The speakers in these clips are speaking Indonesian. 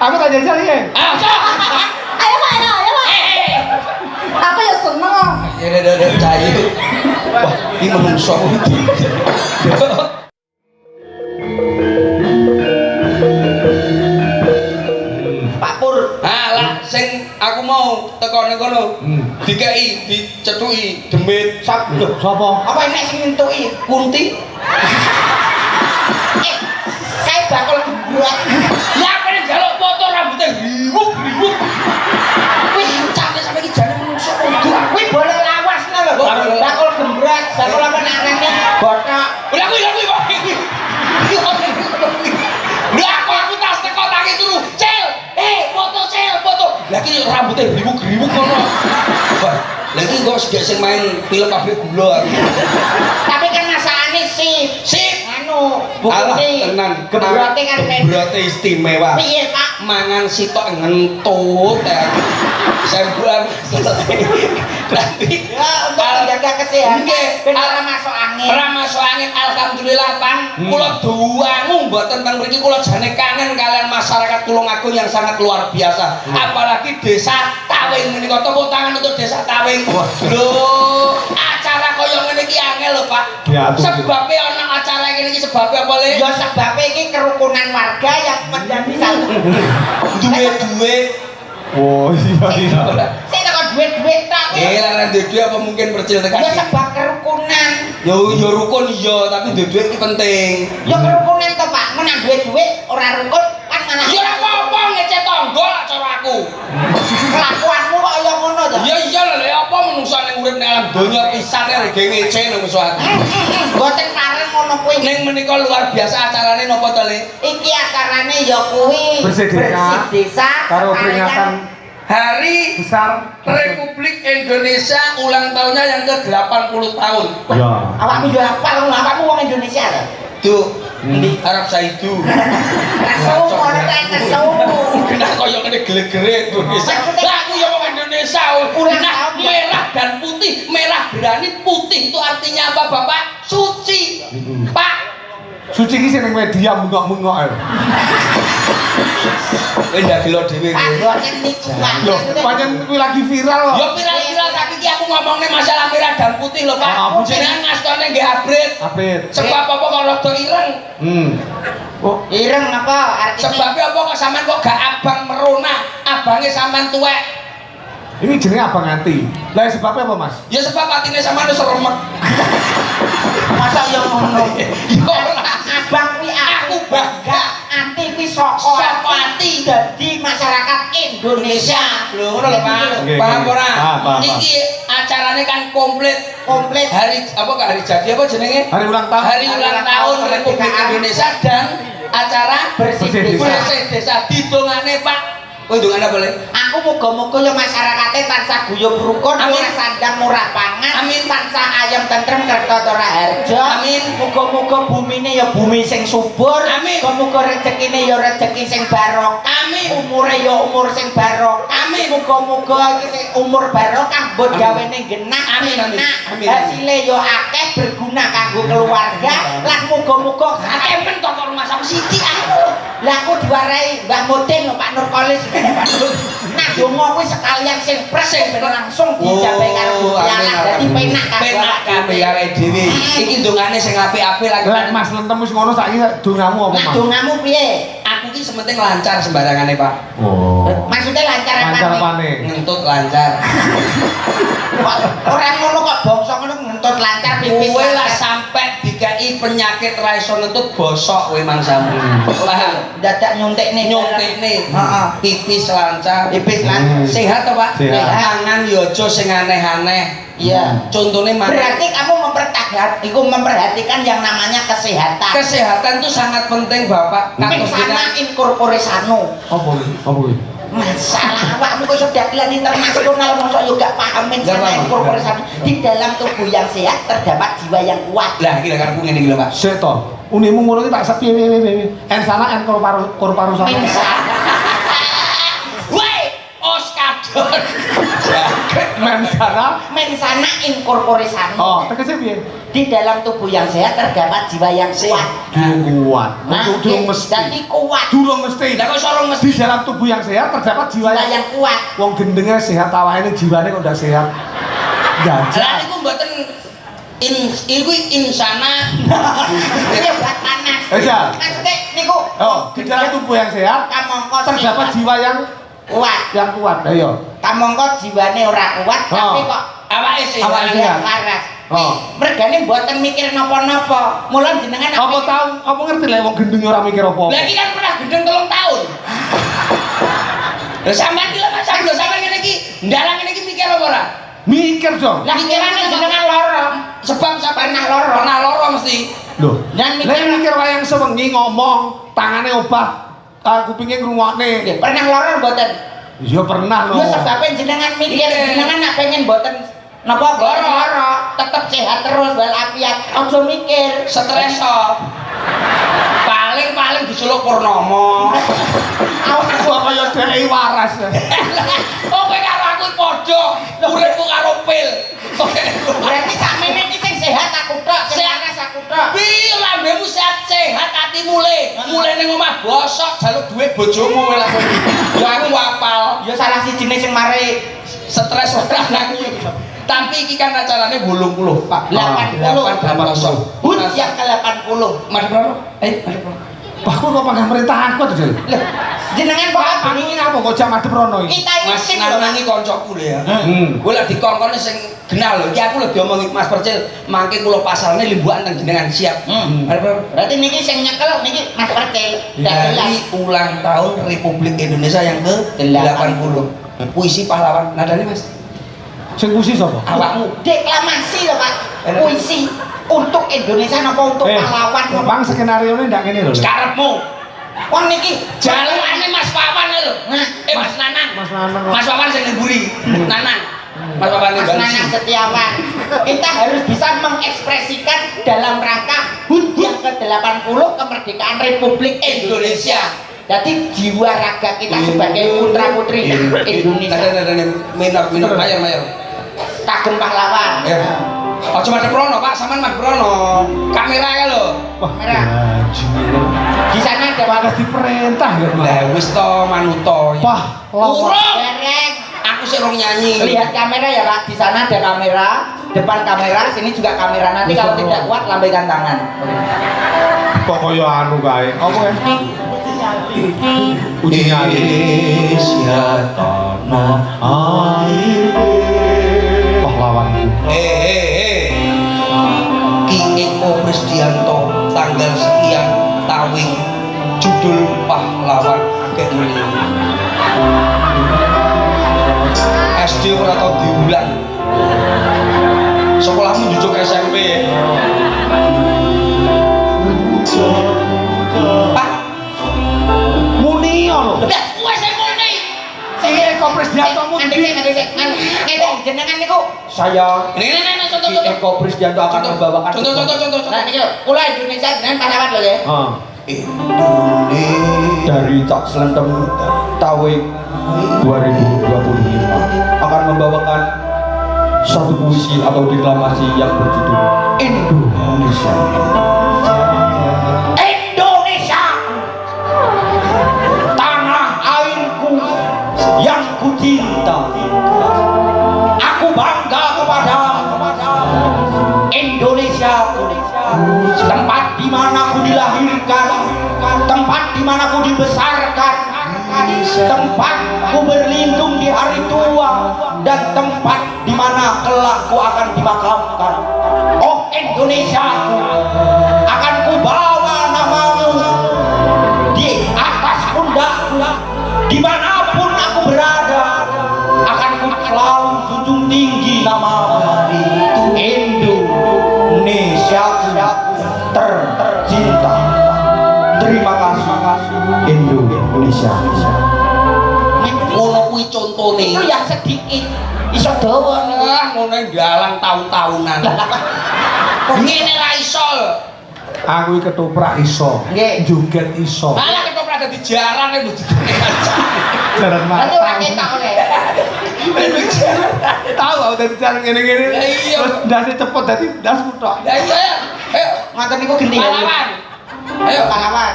Aku tak jajal ya. Ayo Pak, ayo Pak. Aku ya seneng. Ya cair. Wah, ini menungso. Pak Pur, lah sing aku mau tekone kono. Dikai, dicetuki demit. Lho, Sapa? apa enek sing ngentuki Kunti? Kayak bakal gebrek. Lah kene njaluk foto rambutnya riwuk-riwuk. Wih, Cake sampe iki jane menungso kudu. wih boleh lawas lho. Bakal gembrek, bakal apa narene botok. Lah kuwi Pak. Lah aku tas teko tangi turu. Cel, foto. Lah iki rambutnya riwuk-riwuk kono. Wah, lah iki kok sing main film pabrik gula. Tapi kan masakane sip. Anu, Alah, bukti. tenan. Gebrote kan Gebrote istimewa. piye, Pak? Mangan sitok ngentut ya. Sembulan. Tapi Ya, untuk menjaga kesehatan. Nggih. Ben ora masuk angin. ora masuk angin alhamdulillah Pak. Kula duwangu mboten teng mriki kula jane kangen kalian masyarakat Tulungagung yang sangat luar biasa. Apalagi desa Tawing menika tepuk tangan untuk desa Tawing. Lho, acara kaya ngene iki angel lho Pak. Ya, aduh. Sebabe ana acara ngene iki sebabe apa Le? Ya sebab iki kerukunan warga yang menjadi satu. Duwe-duwe. Oh iya. Saya tak duit-duit tak. Lah duwe apa mungkin percil tekan. Ya sebab kerukunan. Yo rukun iya, tapi duwe iki penting. Ya kerukunan to Pak, menang duit-duit ora rukun kan malah. Ya ora apa-apa ngecet tangga lah cara aku. Kelakuanmu kok ya ngono to. Ya iya lho, apa menungso ning urip ning alam donya pisan rek ngece nang musuh aku. Mboten pareng ngono kuwi. Ning menika luar biasa acarane napa to, Le? Iki acarane ya kuwi Bersih desa. Karo peringatan Hari besar Republik Indonesia ulang tahunnya yang ke-80 tahun. Ya. Awakmu yo hafal, awakmu wong Indonesia lho. Tuh, di Arab Saidu. Nesu ora tak nesu. Kena koyo ngene gele-gere Indonesia. Lah aku ya wong Indonesia. Nah, merah dan putih, merah granit putih itu artinya apa, Bapak? Suci. Pak, Suci ki sing ning media mungok-mungok ae. wis ndak gelo dhewe. Pak mboten niku Pak. Loh, pancen kuwi lagi viral kok. Ya viral-viral tapi iki aku ngomongnya masalah merah dan putih lho, Pak. Ah, putih. Jenengan ngastone nggih abrit. Apit. Sebab apa kok rada ireng? Oh, Ireng apa artinya? Sebabnya apa kok sampean kok gak abang merona, abange sampean tuwek. ini jenenge abang anti. Lah sebabnya apa, Mas? Ya sebab atine sampean wis remek. Masa yang ngono. Ya ora. Abang kuwi aku bangga anti kuwi saka ati dadi masyarakat Indonesia. lho ngono lho Pak. Oke, Paham oke. ora? Paham. Iki acarane kan komplit hari apa gak hari jadi apa jenenge? Hari ulang tahun. Hari ulang tahun Republik Indonesia dan acara Bersih desa. bersih desa didongane Pak. Oh dongane boleh. Aku muga-muga ya masyarakate tansah guyub rukun, Amin. murah sandang, murah pangan, Amin. tansah ayam tentrem kerta ora harja. Amin. Muga-muga bumine ya bumi sing subur. Amin. Muga-muga rezekine ya rezeki sing barokah. Amin. Umure ya umur sing barokah. Amin. Muga-muga iki sing umur barokah mbok Amin. gawene genah. Amin, amin. enak. Amin. Hasile ya akeh berguna kanggo keluarga. Lan muga-muga Akeh men to kok rumah sama sithik aku. lah aku diwarai Mbak Mudin lho Pak Nurkolis. Nah donga kuwi sekalian sing pres sing ben langsung dijabahi karo Gusti Allah. Dadi penak kabeh awake dhewe. Iki dongane sing apik-apik lagi. Lah Mas Lentem wis ngono saiki dongamu apa, Nah Mas? dongamu piye? Aku ki sementing lancar sembarangane, Pak. Oh. Maksudnya lancar Lancar apa? apane? Ngentut lancar. Ora ngono kok bangsa ngono ngentut lancar pipis. Kowe lah lancar. sampai dikai ngekei penyakit ra iso nutut bosok kowe mangsamu. Lah dadak nyuntikne heeh pipis lancar sehat to Pak Sehat. mangan yo aja sing aneh-aneh iya contohnya mangan berarti kamu memperhatikan yang namanya kesehatan itu sangat penting Bapak kados sana incorpore sano Apa kuwi? masalah awakmu kok sudah dagelan internasional mosok yo gak paham sana incorpore sano di dalam tubuh yang sehat terdapat jiwa yang kuat lah iki lho karepku ngene iki lho Pak Sik to. Unimu ngono iki tak sepi piye. En sana en korparu sana. woi oskadon mensana incorpore sano Oh, tegese piye? di dalam tubuh yang sehat terdapat jiwa yang kuat Kuat. nah Durung mesti. jadi kuat Durung mesti. lah kok sorong Di mesti dalam tubuh yang sehat terdapat jiwa jiwa yang kuat Wong gendenge sehat awake jiwane kok ndak sehat. lah Gajah. niku mboten iku insana ini buat panas Ejal. maksudnya niku Oh, di dalam tubuh yang sehat kamangka terdapat jiwa yang kuat Ayo. kamangka jiwane ora kuat tapi kok awake sehat Awake sehat. waras Oh. mergane mboten mikir napa-napa mula jenengan Apa tahu apa ngerti lek wong gendeng ora mikir apa-apa. lah iki kan pernah gendeng 3 tahun lha sampean iki lho Mas sampean ngene iki ndalang ngene iki mikir apa ora Mikir dong. lah pikirane jenengan loro sebab sampean pernah loro mesti Loh. dan Lek mikir wayang sewengi ngomong, tangane obah, kupinge ngrungokne. nggih pernah loro mboten Iya pernah lho. yo sebabnya jenengan mikir jenengan nak pengen mboten napa loro tetep sehat terus walafiat aja mikir stres paling diceluk Purnomo Kok kaya dhek waras. oh kowe karo aku padha uripku karo pil berarti sakmene iki sing sehat aku tok sing waras aku tok piye lambemu sehat atimu mule ning omah bosok jaluk dhuwit bojomu kowe lakon ya aku apal ya salah sijine sing mari stres ora aku tapi iki kan acarane 80 Pak 80 hut yang ke 80 mari bro Wah, kok panggah perintah aku to, Jil? jenengan kok Aku ini apa kok jam adep rono iki? kita ini Mas tim Nanang iki kancaku lho ya. Hmm. Kula dikongkone sing kenal lho. Iki aku lho diomongi Mas Percil, mangke kula pasalne limbukan teng jenengan siap. berarti niki sing nyekel niki Mas Percil Dari ulang tahun Republik Indonesia yang ke-80. Puisi pahlawan. Nadane Mas. Sing puisi sapa? Awakmu. deklamasi lho Pak puisi untuk Indonesia napa untuk pahlawan Bang skenario ini ndak ngene lho. Karepmu. kon niki Jalukane Mas Wawan lho. Nah, Mas Nanang. Mas Nanang. Mas Wawan sing ngeburi. Nanang. Mas Wawan Mas ning Nanang Setiawan kita harus bisa mengekspresikan dalam rangka HUT yang ke-80 kemerdekaan Republik Indonesia jadi jiwa raga kita sebagai putra putri Indonesia minor mayor. kagem pahlawan Aja madhep rono Pak, sampean madhep rono. Kamera ya lho. Wah, Merah. di sana ada ada diperintah ya. Lah wis to manuto. Wah, Urung. dereng Aku sik rong nyanyi. lihat kamera ya Pak di sana ada kamera depan kamera sini juga kamera nanti kalau tidak kuat lambaikan tangan kok kaya anu kae. Apa ya? Uji nyali. Indonesia tanah Air pahlawanku. Ki Eko Prisdianto tanggal sekian Tawing judul pahlawan akeh mulia. SD ora tau diulang. Sekolahmu njujuk SMP. Pak, Munio lho. udah wes saya mulai Iki Eko Prisdianto ngene jenengan niku Saya ini contoh. Eko Prisdianto akan membawakan Contoh. nah niki kula Indonesia jenengan pahlawan lho ya Indonesia dari Cak Slentem Tawing 2025 akan membawakan satu puisi atau deklamasi yang berjudul Indonesia. Indonesia tanah airku yang ku cinta aku bangga kepada Indonesia tempat di mana ku dilahirkan tempat di mana ku dibesarkan tempat ku berlindung di hari tua dan tempat di mana kelak ku akan dimakamkan oh Indonesia Terima kasih Indonesia. Ngono kuwi contone. Itu yang sedikit iso dawa niku. Ah, ngono dalang tahun-tahunan. Ngene ra iso. Aku iki ketoprak iso, Nggih. joget iso. Malah ketoprak dadi jarang lho didene. Jaran Nanti ora matang. ketok oleh. Tahu aku dadi jaran ngene-ngene. Lah iya. Terus ndase cepet dadi ndas kutok. Ya iya ya. Ayo, Ngoten niku geni. pahlawan. Ayo, Pahlawan.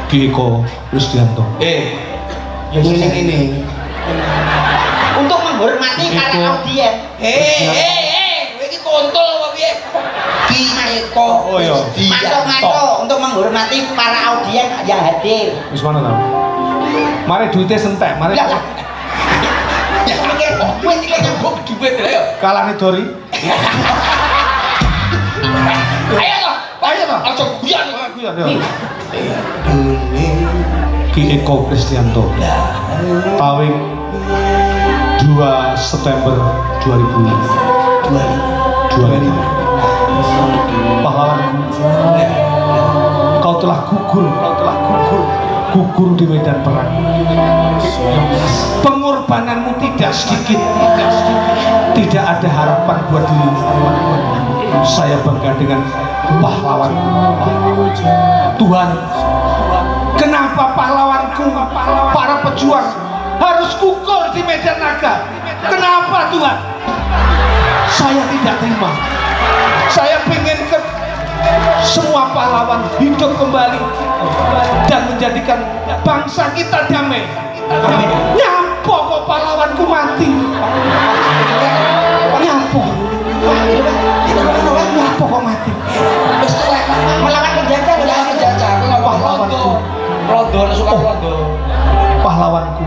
Eko Kristianto. ya sing ini. Untuk menghormati para audien. Kowe iki kontol apa piye? Ki Eko. Oh, iya. Mantuk-mantuk untuk menghormati para audien yang hadir. Wis mana ta? Mari duite sentek, mari Ya lah. Ya mikir kowe iki nyebut duit lho ya. kalane Dori. Ayo toh. Ayo toh. Aja guyon. Aku ya. Ki Eko Kristianto. Pawing 2 September 2025. Pahlawanku, kau telah gugur di medan perang. Pengorbananmu tidak sedikit, tidak ada harapan buat dirimu. Saya bangga dengan pahlawanku. Tuhan, kenapa pahlawanku, para pejuang harus gugur di medan naga? Kenapa Tuhan? Saya tidak terima. Saya pengen semua pahlawan hidup kembali dan menjadikan bangsa kita damai. Nyampo kok pahlawanku mati? Nyampo? Nyampo kok mati? Wis tuwek. Melawan penjajah lho. Melawan penjajah. Aku ngomong rondo. Rondo suka rondo. Pahlawanku.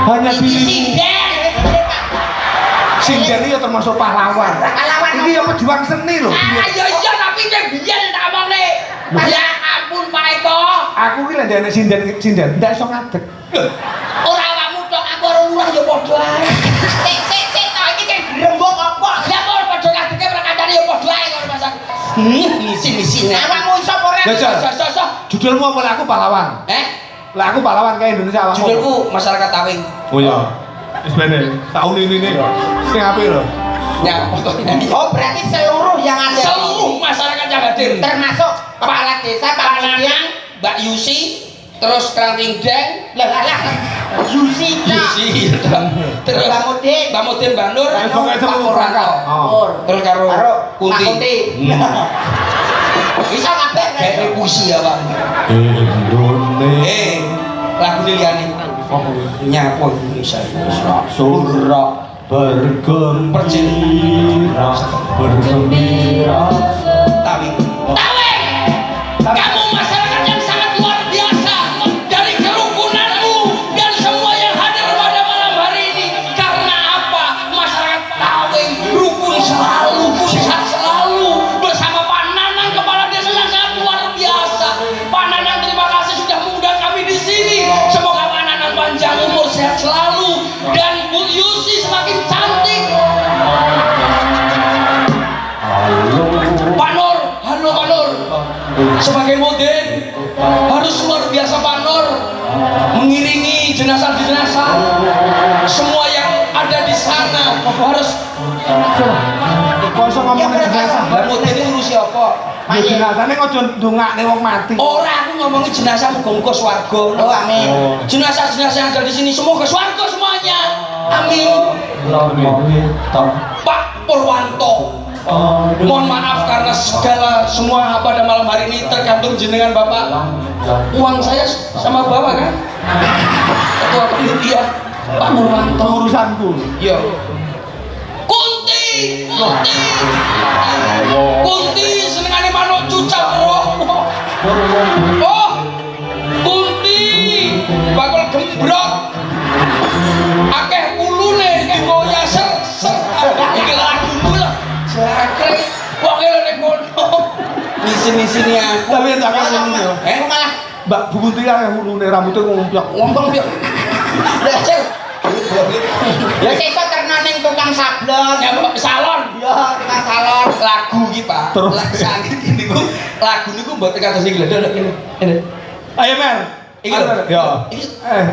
Hanya dirimu. Sinden itu termasuk pahlawan. Ini yang pejuang seni loh. Iya tapi nek biyen tak omongne. Ya ampun Pak Eko. Aku ki lek ndene sinden ndak iso ngadeg. Ora awakmu tok, aku ora lurah ya padha ae. Sik tok iki sing grembok apa? Ya kok padha ngadege ora kancane ya padha ae kok masak. Misi-misine. Awakmu iso apa ora? Ya, Jar. Judulmu apa? Lah aku pahlawan. Lah aku pahlawan kayak Indonesia awakmu. Judulku masyarakat Tawing. Oh iya. Wis bener. Tahun ini nih. Sing apik lho. Ya pokoknya Oh berarti seluruh yang ada seluruh masyarakat yang hadir. termasuk kepala desa, Pak Pananang, Mbak Yusi, terus Kranting Deng, Yusi, terus Mbak Mudin, Mbak Mudin Banur, Wis pokoke seluruh rangka. Pur, terus karo Kunti. Bisa kabeh Kayak puisi ya Pak. Indonesia. Lagu liyane. Nyapa Indonesia. Surak bergembira, Tawing. Kamu masyarakat yang sangat luar biasa. Dari kerukunanmu dan semua yang hadir pada malam hari ini. Karena apa? Masyarakat Tawing rukun selalu, sehat selalu. Bersama Pak Nanang, kepala desa yang sangat luar biasa. Pak Nanang terima kasih sudah mengundang kami di sini. Semoga Pak Nanang panjang umur, sehat selalu. Dan Bu Yusi semakin cantik. Pak Nur, halo Pak Nur. Sebagai Mudin harus luar biasa Pak Nur mengiringi jenazah-jenazah semua yang ada di sana harus. Kok iso ngomongin jenazah? Lah Mudin itu ngurusi apa? Ya jenazahne kok ndongakne wong mati. Orang aku ngomongin jenazah muga-muga swarga. Oh amin. Jenazah-jenazah yang ada di sini semua ke swarga semuanya. Amin. Pak Purwanto, mohon maaf karena semua pada malam hari ini tergantung jenengan Bapak. Uang saya sama Bapak kan? Ketua panitia Pak Purwanto. Urusanku. Iya. Kunti senengane manuk cucak roh. Oh, Kunti bakal gembrot. Akeh ulune nggo yaser. Iki lagu kula. Jakre wong ele nek kono. Misi-misine aku. Tapi tak ngomong yo. Kok malah Mbak Bu Kunti ya ulune rambutnya ngomplok. Ngomong piye? ya sesuk karena ning tukang tukang sablon. Ya salon. Iya, tukang salon. Lagu iki, Pak. Terus. Sakit niku lagu niku mboten kados iki lho. Ini. Ayo Mer. Iki lho. Ya. Iki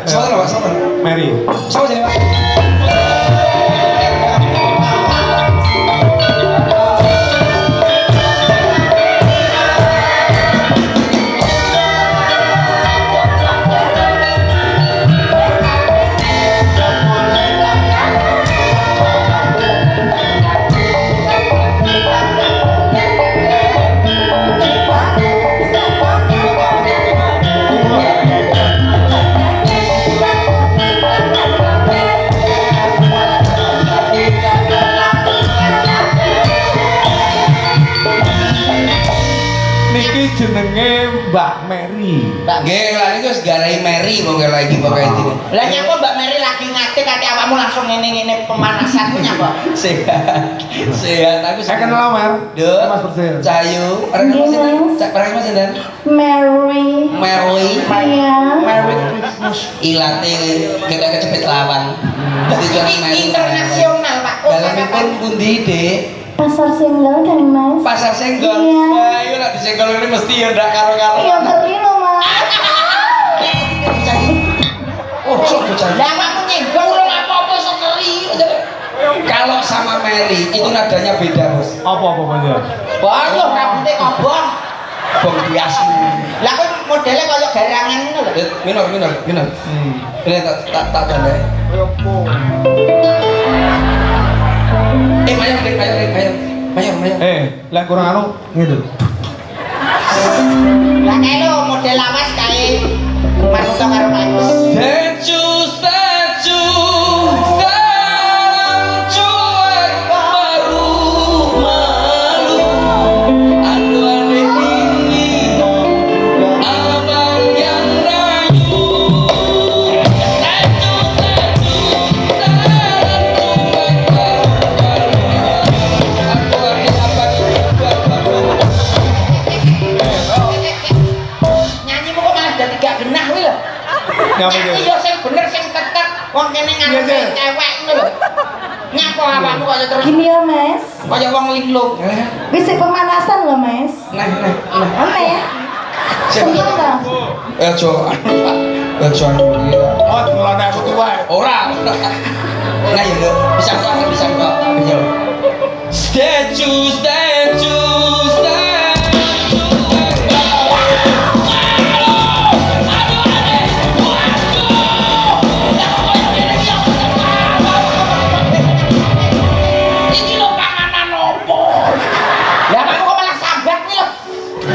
sabar, Pak, sabar. Mary. Sama sini, Pak. Niki jenenge Mbak Mary. Nggih, lha niku wis garai Mary pokoke lagi pokoke intine. Lah nyapa Mbak Mary lagi ngatik kate awakmu langsung ngene-ngene pemanasan ku nyapa? Sehat. Sehat aku. Saya kenal Mer. Duh. Mas Persil. Cahayu, orang apa sih? Orang apa sih dan? Mary. Mary. Iya. Merry Christmas. Ilate kita kecepet lawan. Jadi jangan main. Internasional, Pak. Oh, Dalamipun pundi, Dek? Pasar single kan mas? Pasar senggol. Iya. Wah, iya lah di senggol ini mesti ya ndak karo-karo. Iya ngeri loh mas. Oh, sok bocah. Lah awakmu nyenggol Kurang apa-apa sok ngeri. Kalau sama Mary itu nadanya beda, Bos. Apa aja? Banyak rambutnya kobong. Bong biasa. Lah kok modelnya kaya garangan ngono lho. Minor. Ini tak tanda. Mayor. Lah kurang anu gitu. Lah kae lho model lawas kae manusa karo manusa. Statue cuek baru malu. Aduh aneh ini abang yang rayu. Statue cuek baru malu. Aduh aneh abang Nyanyimu kok malah dadi gak genah kuwi lho. Nyapa Nyanyi iki? yo sing bener sing tetep wong kene Iya, ngarepe Jen. cewek ngono lho. Nyapa awakmu kaya terus Gini ya mas. kaya wong linglung. Bisa pemanasan loh mas. Nah. Aneh ya? Seneng dong. Ojo gila. Oh, ngelone aku tuwa. Ora. Nah ya lho, bisa kok. Ayo. Statue. Iki lho panganan opo? Lah awakmu kok malah sambat kuwi lho.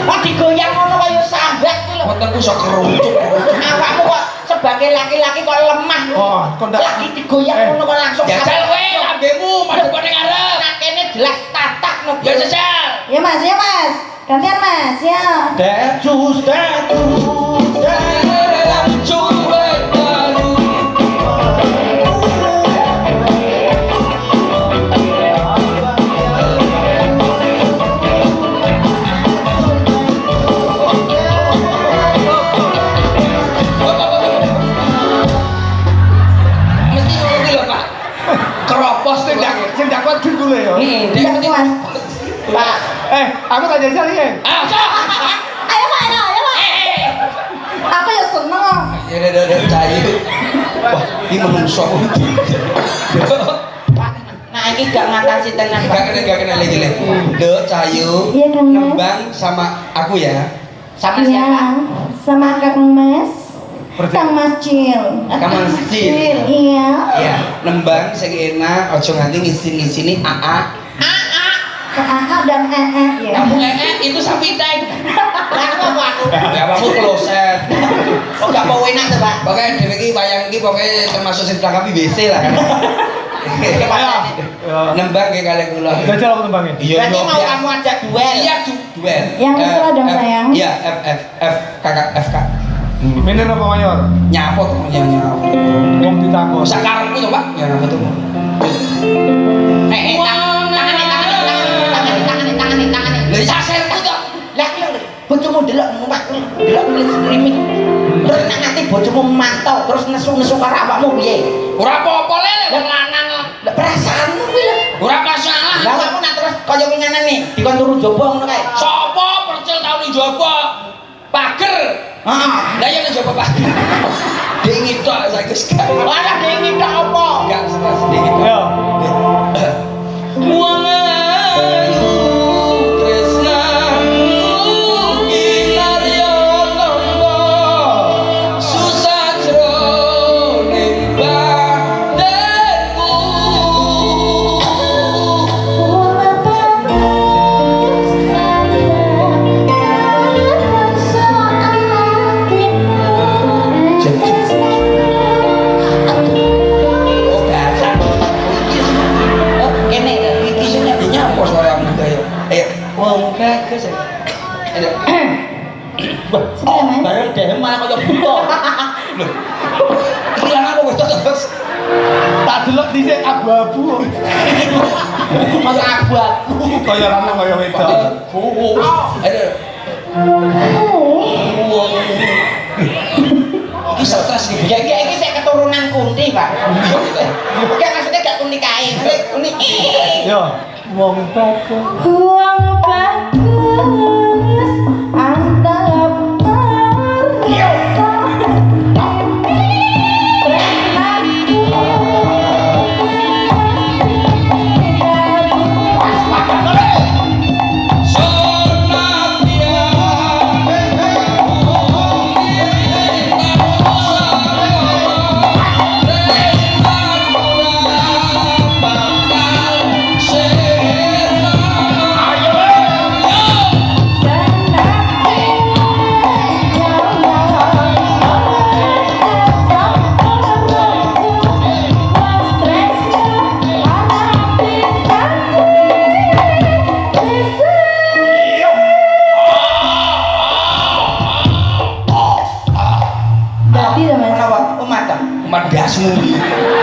Wong digoyang ngono kaya sambat kuwi lho. Wontenku sok kerucuk. Awakmu kok sebagai laki-laki kok lemah. Oh, kok ndak- lagi digoyang ngono kok langsung Jajal kowe lambemu madhep kene ngarep. Nah kene jelas tatak no. Ya jajal. Ya mas. Gantian mas ya. Statue. Cuek baru. Mesti ngono lho, Pak. Keropos Sing dakwat dulu ya. Iya kuat. Pak, Aku tak jajal iki. Ah, sok. Ayo mas. Aku ya seneng. Ya cahayu. Wah, ini menungso. Pak. Nah ini gak ngatasi tenan Pak. Gak kena lagi. Dek, Cahayu. Iya kan mas. Nembang sama aku ya. Sama siapa? Iya. Sama kakang mas. Kang Macil. Kang Macil. Iya. Iya, nembang sing enak, ojo nganti ngisin-ngisini AA. AA dan EE ya. Kamu itu sapi tank. Lah apa aku? Ya kamu kloset. Kok gak mau enak tuh Pak? Pokoknya dhewe iki wayang iki pokoknya termasuk sing tangkapi WC lah kan. Nembang nggih kali kula. Jajal aku tembangin. Iya, Berarti mau kamu ajak duel? Iya, duel. Yang mesra dong, sayang. Iya, F kakak FK. Minor apa mayor? Nyapot nyanya. Wong ditakon. Bisa karepku to, Pak. Ya betul. Tangan. Lha isa serku to. Lah lho, bojomu delok omah delok tulis streaming. Terus nek nanti bojomu mantau terus nesu-nesu karo awakmu piye? Ora apa-apa le wong lanang. Lah perasaanmu kaya winganan nih, dikon turu jaba ngono kae. Sopo percil tau ning jaba? Pager. Heeh. Lah ya ning jaba pager. Dingin tok saiki sekali. Lah dingin tok apa? Enggak stres dingin. Yo. Wong ayu tresnamu kinarya tamba susah jroning badanku. Oh dasar. Oh, kene iki sing nyapa? Apa suaramu kayak? Ayo. Wong bagus. Ayo. Oh, bareng dhewe malah kaya buta. Loh. Iki lan apa wis terus? Tak delok dhisik abu-abu. Mas abu-abu. Kaya lanang kaya wedok. Ayo. Wong. Iki stres iki. Ya iki sik keturunan kunti, Pak. Iya gitu. Kayak maksudnya gak kunti kae, maksudnya kunti. Yo. Wong bagus. Uang bagus antap Umat dasmu.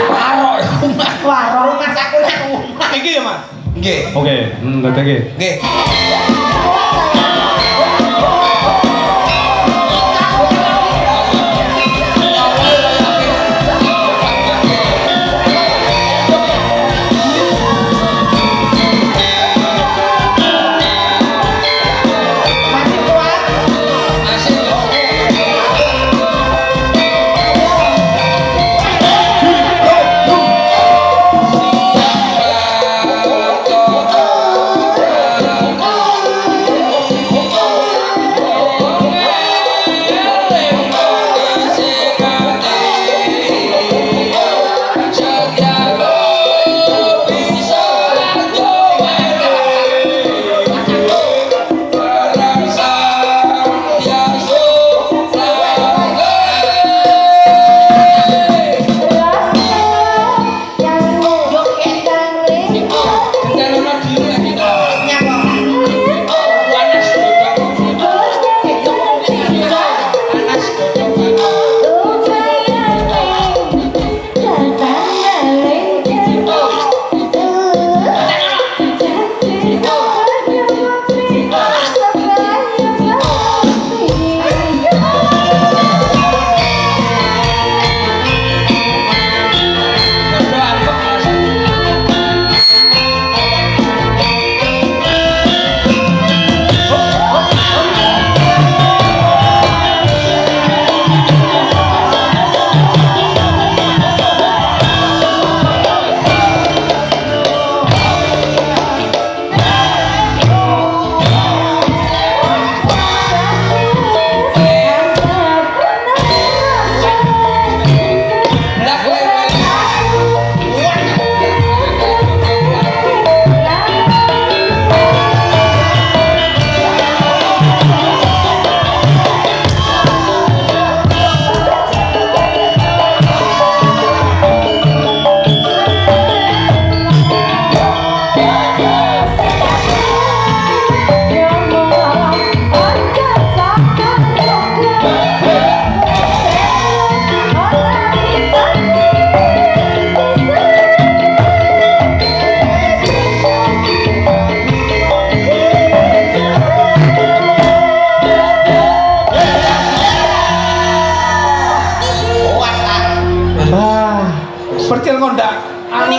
Parok umat. Wah, rumah saku nang umat. Iki ya, Mas. Nggih. Oke, ngerti. Nggih. Masih kuat. Asik lho. Siapa kau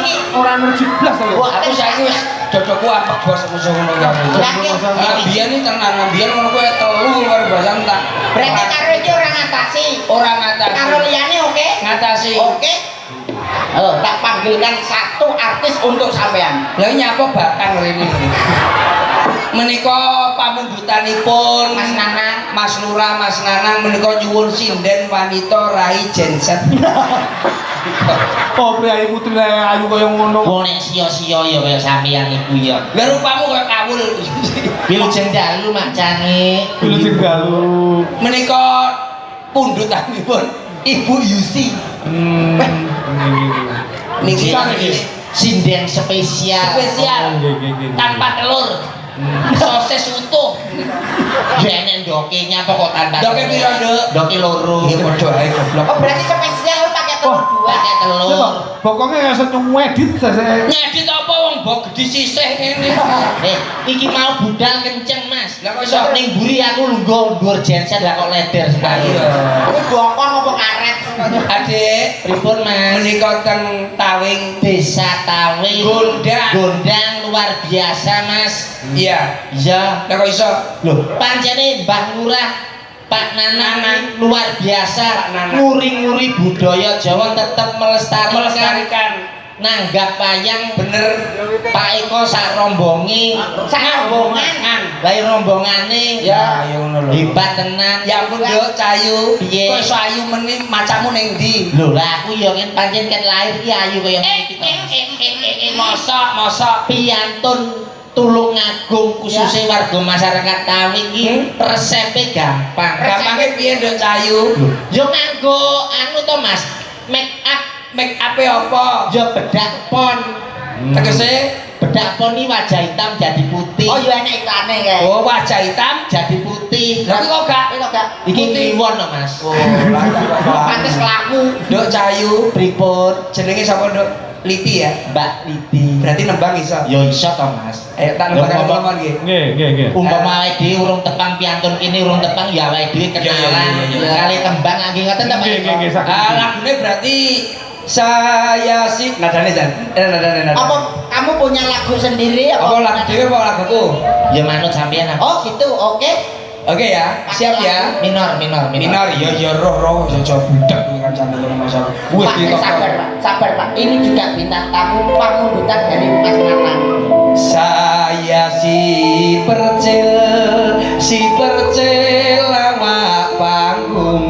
iki ora energi blas to. Aku saiki wis dodokku apek bos musuh ngono ya. Biyen iki tenan, biyen ngono kuwi telu karo basan tak. berarti karo iki ora ngatasi. Ora ngatasi. Karo liyane oke? Ngatasi. Oke. Oh, tak panggilkan satu artis untuk sampean. Lah nyapa batang rene. Menika pamundutanipun Mas Nanang, Mas Lurah, Mas Nanang menika nyuwun sinden wanita Rai Jensen. Oh, priayi putri ayu kaya ngono. wong nek sia-sia ya kaya sampean iku ya. Lah rupamu kaya kawul. Wilujeng dalu macane. Wilujeng dalu. Menika pundutanipun Ibu Yusi. Niki Sinden spesial. spesial tanpa telur. Sosis utuh. Ya enek ndoke nyapa kok tanpa. Ndoke piro, Nduk? Ndoke loro. Nggih padha ae goblok. Oh, berarti spesial pakai telur dua. Pakai telur. Pokoknya nggak ngedit saya. Nyedit apa wong mbok gedhi sisih ngene. Iki mau budal kenceng, Mas. Lah kok iso? Ning mburi aku lungguh dhuwur jensen lah kok leder sekali. Kuwi bokong apa karet? Adik, Pripun, Mas? menika teng Tawing. Desa Tawing. Gondang. Gondang luar biasa, Mas. Iya. Iya. Lah kok iso? Loh, pancene Mbah Lurah Pak Nanang luar biasa Pak Nanang. nguri-nguri budaya Jawa tetap Melestarikan. nanggap wayang Bener. Pak Eko sak rombongi sak rombongan lah rombongane Ya, ya ngono lho. hebat tenan Ya ampun, Nduk, Cayu. Piye? Kok iso ayu meneh macamu ning ndi? lho lah aku ya kan pancen ket lahir ki ayu kaya iki to Mosok. piantun Tulungagung khususnya warga masyarakat Tawing iki resepe gampang Gampange piye, Nduk, Cayu? yo nganggo anu to Mas make up Make up apa? yo bedak pon Tegese bedak pon iki wajah hitam jadi putih Oh iya enak iklane kae. oh wajah hitam. jadi putih Tapi kok gak Iki gak iki putih? kliwon to Mas Pantes kelaku. Nduk, Cayu. pripun Jenenge sapa, Nduk? Liti ya? Mbak Liti Berarti nembang iso. yo iso to Mas Ayo tak nembang nomor nggih. Nggih. umpama awake dhewe urung tepang piantun kene urung tepang ya awake dhewe kenalan Iya. kali tembang nggih ngoten to Mas Nggih. Lagune berarti saya sih nadane Jan. Nadane. Apa kamu punya lagu sendiri Apa lagu dhewe apa laguku? ya manut sampean Oh gitu, oke. Oke ya, siap ya. minor Minor ya roh aja budak kuwi kancane ngono Mas. Wis Pak, sabar Pak, sabar Pak. Ini juga bintang tamu pamundutan dari Mas Nanang. Saya si percil awak panggung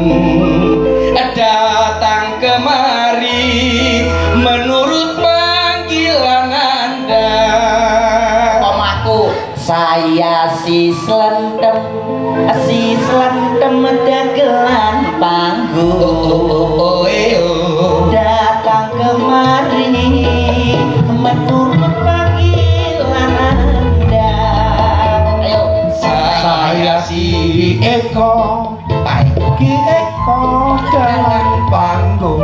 datang kemari menurut panggilan Anda. Omaku, saya si Slendem dagelan panggung. Datang kemari menurut panggilan Anda. Ayo, Saya si Eko, Ki Eko jalan panggung.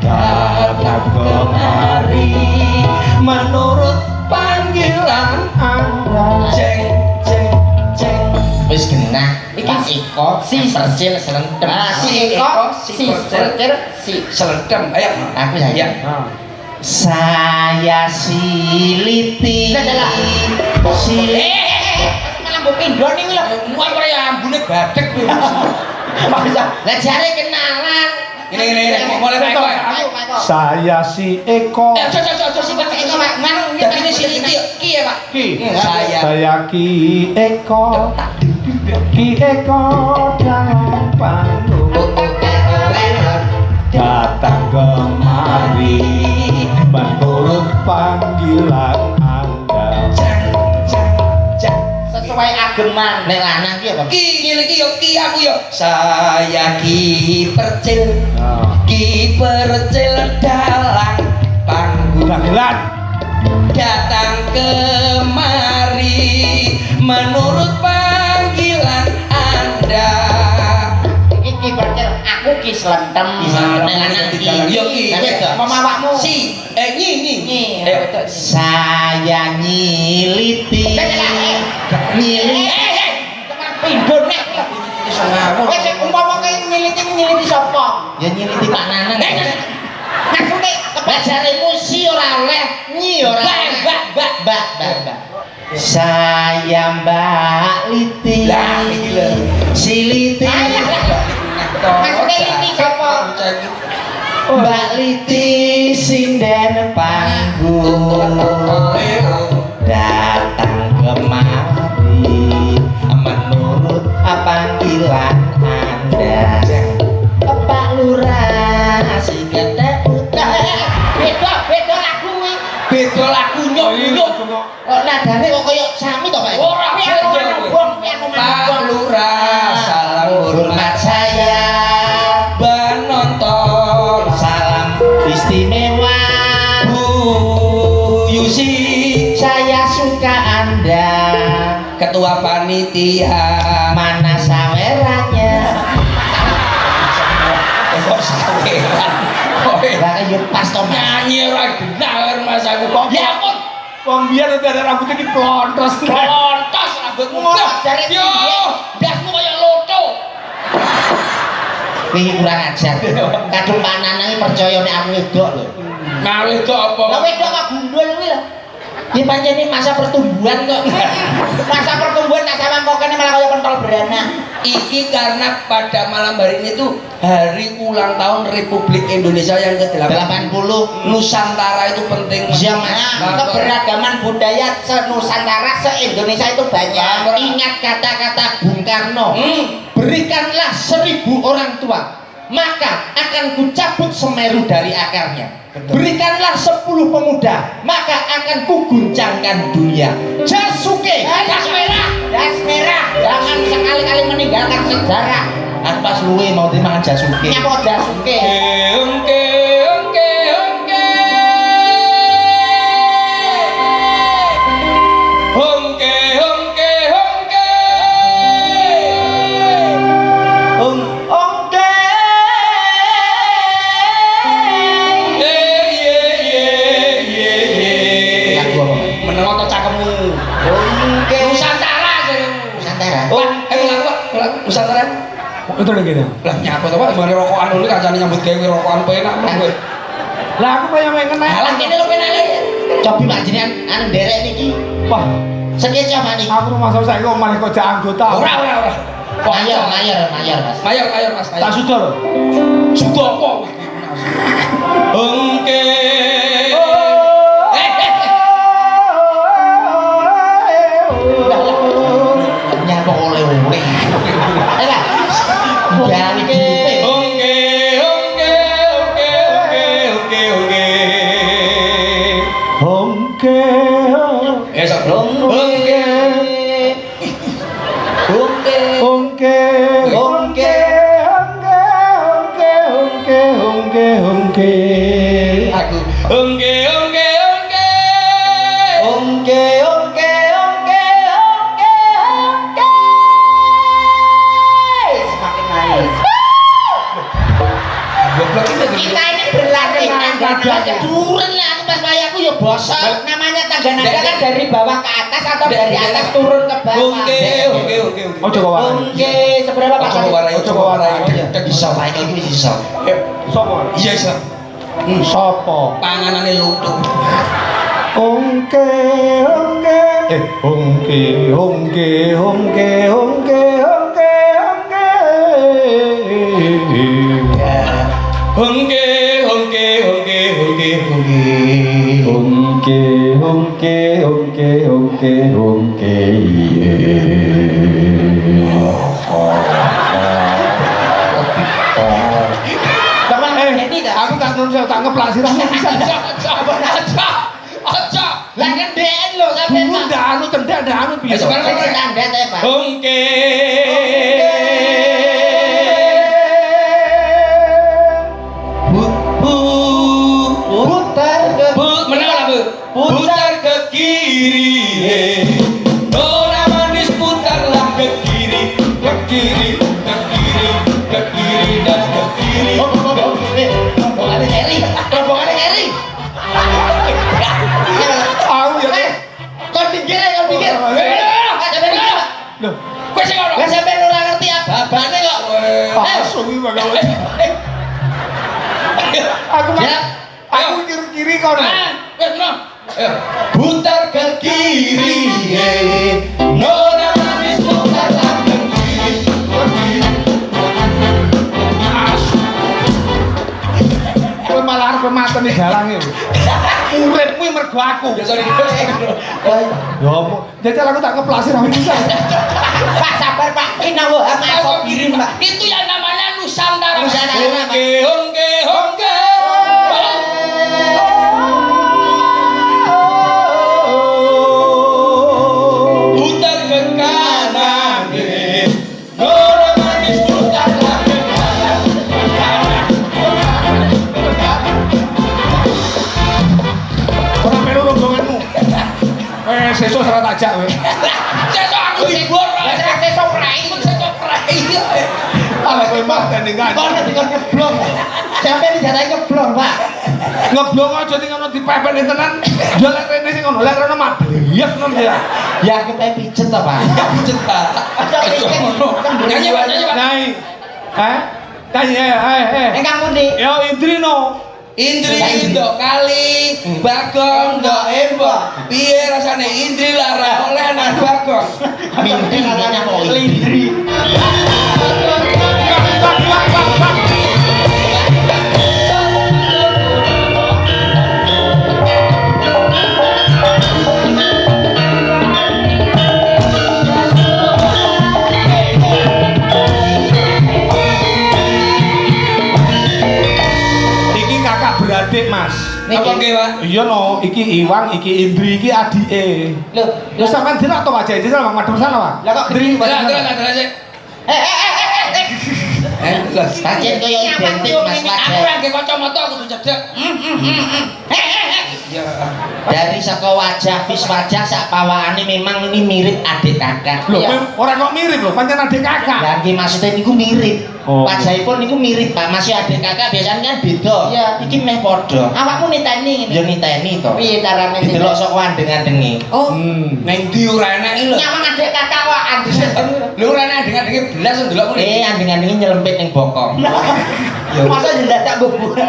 Datang kemari menurut panggilan Anda. ceng. wis genah Pak Eko si percil selendem Nah, si Eko, si Percil, si Seledem. Ayo. aku ya Ya. saya si Liti Adalah. si malah mbok pindho niku lho. Muat kaya ambune badhek kuwi. lah jare kenalan Ini mulai Pak Eko ya. Ayo, Pak Eko. Saya si Eko. Ojo si Pak Eko, Pak. Nganu, Jadi ini si Liti ki ya, Pak. Ki. Saya Saya Ki Eko. Ki Eko dalam panggung. Datang kemari menurut panggilan Anda. Sesuai ageman. nek lanang ki apa ki ngene iki yo ki aku yo. Saya Ki Percil. Ki Percil dalang panggung. Dagelan. Datang kemari menurut panggilan Anda. Iki Percil, aku ki Slendem. nek lanang ki Yo ki. Mama awakmu. Si nyi. Nyi, Ayo. betul. saya nyiliti nyiliti Pindho nek. Iso ngawur. Wis umpama kowe nyiliti sapa? ya nyiliti Pak Nanang Maksudnya Bajarimu si ora oleh, nyi ora oleh. Mbak. Saya Mbak Liti. Lah iki lho. Si Liti. Maksudnya Liti sapa? Mbak Liti sinden panggung datang kemari menurut panggilan Anda. Pak Lurah si ketek beda lagu kuwi. Beda lagu nyok. Kok nadane kok koyo sami to, Pak? Ora Pak Lurah, salam hormat saya. Penonton, Salam istimewa. Bu Yusi, Saya suka Anda. ketua panitia. Mana sawerannya? Kok saweran? Lah yo pas to, Mas. Nyanyi ora benar Mas aku. Ya ampun, Wong biyen itu ada rambutnya di plontos. kontos rambutmu. Ngono, jare Yo, piye? dasmu kaya loto. Kuwi kurang ajar. Kadung pananange percaya nek aku wedok lho. Nah, itu apa? Lah wedok kok gundul kuwi lho. Iki pancene masa pertumbuhan kok. Masa pertumbuhan tak sampean kok kene malah kaya pentol beranak. Iki karena pada malam hari ini tuh hari ulang tahun Republik Indonesia yang ke-80. 80. Nusantara itu penting. Iya Mas, keberagaman budaya se-Nusantara se-Indonesia itu banyak. Ingat kata-kata Bung Karno. Berikanlah 1000 orang tua, maka akan kucabut Semeru dari akarnya. Berikanlah 10 pemuda, maka akan kuguncangkan dunia. Jasuke, jas merah, jangan sekali-kali meninggalkan sejarah. Aku pas luwe mau terima Jasuke. Nyapa Jasuke? Ongke. Meneng otot cakemmu. Nusantara jenengmu. Nusantara. Lagu Nusantara. Itu udah gitu. Lah nyapa to Pak, mari rokokan dulu kancane nyambut gawe rokokan penak kowe. Lah aku pengen ngeneh. Halah kene lho penake. Cobi Pak jenengan anu nderek niki. Wah, Sekian coba nih. aku rumah sama saya kok malah kok jadi anggota. Ora. Mayor Mas. Tak sudah loh. Sudah apa? Ongke. Nyapa oleh-oleh. Lah. Jangan dipe. Ongke. Aku Semakin naik. Kita ini berlatih tangga turun lah. Aku pas wayaku ya bosok. Namanya tangga nada kan dari bawah ke atas atau dari atas turun ke bawah. Oh coba warai. Oke, seberapa Pak? Coba warai. Bisa Pak iki wis iso. Sopo? Iya iso. Sopo? Panganane lutung. Ongke. Aku tak nonton, tak ngeplak sirahmu bisa. Aja. Lah ngendek lho sampe Dulu Pak. ndak anu cendak ndak anu piye. Sekarang Sing standar ta Pak. Ongke. Putar ke kiri. Nona manis putarlah ke kiri dan ke kiri. Rombongan Eri. Aku ya. Kon pinggir. Loh, Kowe sing ngono. Lah sampe ora ngerti abane kok. pasung iki bakal. Aku Ya. aku kira iki kono. Putar ke kiri, nona manis putarlah ke kiri. Kowe malah arep mateni dalange. Uripmu mergo aku. Ya sorry. Ya jajal aku tak keplasi ra bisa. Pak sabar Pak, ini nawa masuk kirim Pak. Itu yang namanya Nusantara. Nusantara, Pak. Hongke, hongke. Putar ke kanan, nona manis putarlah ke kanan. Ora melu rombonganmu. Sesuk ora tak jak kowe. Cecok aku libur. Sesuk prai. Cecok prai. Ala kowe mateni kan. Kono dikon ngeblong. Sampai dijatahi ngeblong Pak. Ngeblong aja ning ngono dipepeni tenan. Ya lek rene sing ngono, lek rene mabliyak nang ya. Ya kita pijet to Pak. Pijet Pak. Nyanyi Pak, nyanyi Pak. Nyai. Hah? Nyanyi Engkang pundi? Yo Indrino. Indri ndok kali, Bagong ndok embok. Piye rasane Indri lara oleh nang Bagong. Mimpi namanya mau Indri. Beradik Mas. Apa nggih, Pak? Iya no, iki Iwang, iki Indri, iki adike. Lho sampean delok to wajah iki sama madhep sana, Pak. Lah kok Indri Delok, delok sik. Pancen kaya identik Mas Aku wajah. yang nggih kacamata kudu cedhek. Dari saka wajah vis wajah sak pawakane memang ini mirip adik kakak. Lho, ora kok mirip lho, pancen adik kakak. Lah nggih maksudnya niku mirip. Oh. Wajahipun niku mirip Pak, masih adik kakak biasanya kan beda. Iya. Iki meh padha. Awakmu niteni ngene. Ya niteni to. Piye carane didelok sok wandeng-andenge. Oh. Ning ndi ora enak iki lho. Nyawang adik kakak kok andhes. Lho ora enak dengan-dengan belas ndelok muni. Andeng-andenge nyelempit ning bokong. Masa ndak bubur.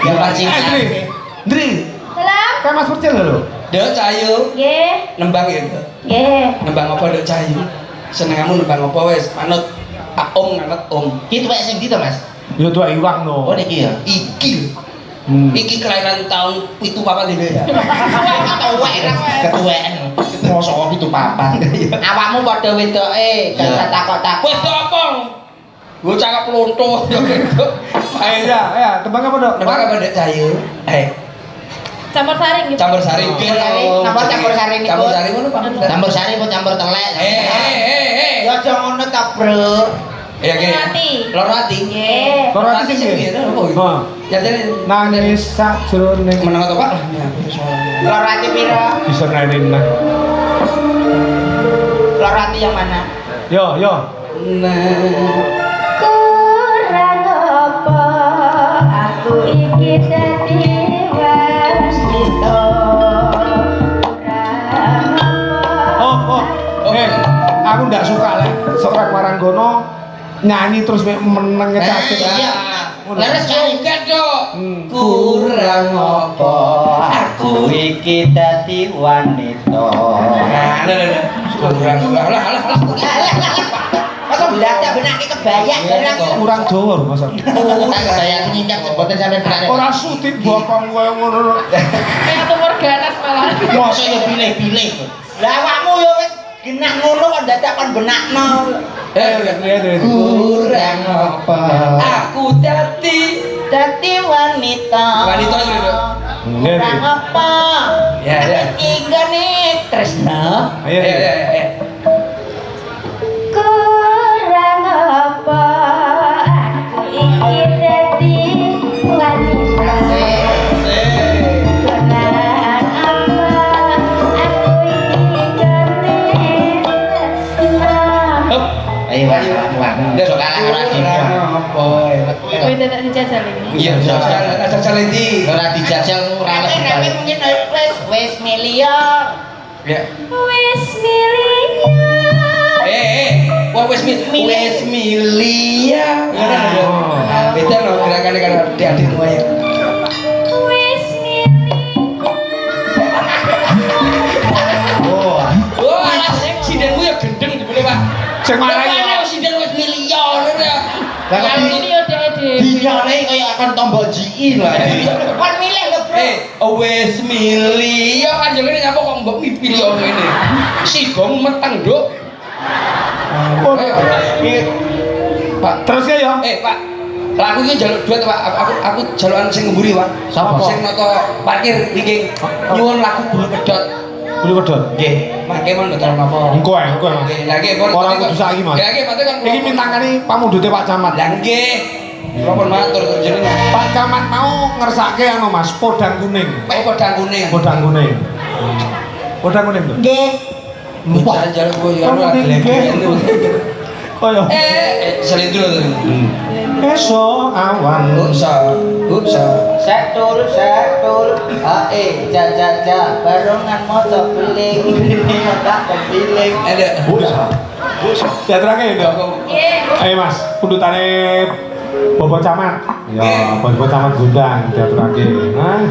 Ya pancing. Indri. Salam. Kan Mas Percil lho. Dek Cahayu. Nggih. Nembang ya, Dek. Nggih. Nembang apa Dek Cahayu? Senengamu nembang apa wis? Manut Pak Om nganut Om. Ki tuwek sing ndi to, Mas? Ya tuwa Iwang no. Oh niki ya. Iki. Iki kelahiran tahun 74 dhewe ya. Ketuweken. Mosok kok pitu papat. Awakmu padha wedoke, gak usah takok-takok. Wis apa? Gue cakap pelonto. Ayo ya, tembang apa, Dok? Nembang apa Dek Cahayu? Campur sari nggih. Campur sari. Napa campur sari niku? Campur sari ngono Pak. Campur sari apa campur telek? Eh. Ya aja ngono ta, Bro. Ya Loro ati. Loro ati. Nggih. Loro ati sing nggih. Heeh. Ya jadi Nangis sakjroning menang atau Pak? Loro ati piro? bisa nainin nah. Loro ati yang mana? Yo. Kurang apa aku iki dadi wanita. Kurang apa. Aku ndak suka lek seorang Maranggono nyanyi terus meneng ngecacit. Iya. Leres Joget dok. kurang apa aku iki dadi wanita. Kurang. Lah. Masa belajar benake kebayang barang. Kurang Jawa lho Mas. Saya nyingkat jeboten sampean benar. Ora sutik bokong koyo ngono. Kayak tumor ganas malah. Mosok ya pilih-pilih. Lah awakmu yo wis genah ngono kok dadak kon benakno. Kurang apa Aku dadi wanita. Wanita itu, Dok. Kurang apa? Ya. Tiga nih tresno. Ayo. Kurang apa aku iki dadi wanita. Kurang apa aku iki gane tresna. Ayo wang. Sok kalah ora Kowe dadak dijajal ini. Iya, jajal endi? ora dijajal ora wis mungkin wis miliar. Ya. Wis miliar. Wah wis milia. Beda loh gerakannya kalau adik-adikmu ya. Wis miliar. gendeng jebule Pak. Sing marai Rupane yo. wis sindir wis miliar ya. Lah kok Ini ya dek. dinyalai kaya akan tombol GI lah. Kon milih lho, Bro. Wis mili ya kan jane nyapa kok mbok mipil yo ngene. Sigong meteng, Nduk. Pak, Terus ya yo. Pak. Lah aku iki njaluk duit Pak. Aku jalukan sing ngemburi Pak. Sapa? Sing nata parkir iki nyuwun lagu bulu pedot. Bulu pedot. Nggih, mangke mon mboten apa. Engko ae, engko Mas. Nggih, lah nggih pun. Ora kudu saiki, Mas. Nggih, pate kan. Iki mintangkani pamundhute Pak Camat. Lah nggih. Kula pun matur jenengan. Pak Camat mau ngersake anu Mas, podang kuning. Podang kuning. Podang kuning. Podang kuning tuh. Nggih. Wah, jalan koyo anu Kuning, gelem-gelem tuh. Kaya Selindro tuh. esok awan. Upsa. Setul, ja barongan moto beling, tak kepiling. Ada. Teatrake ya, Dok. Ayo Mas, pundutane Bapak Camat. Ya, Bapak Camat Gundang teatrake. Nah.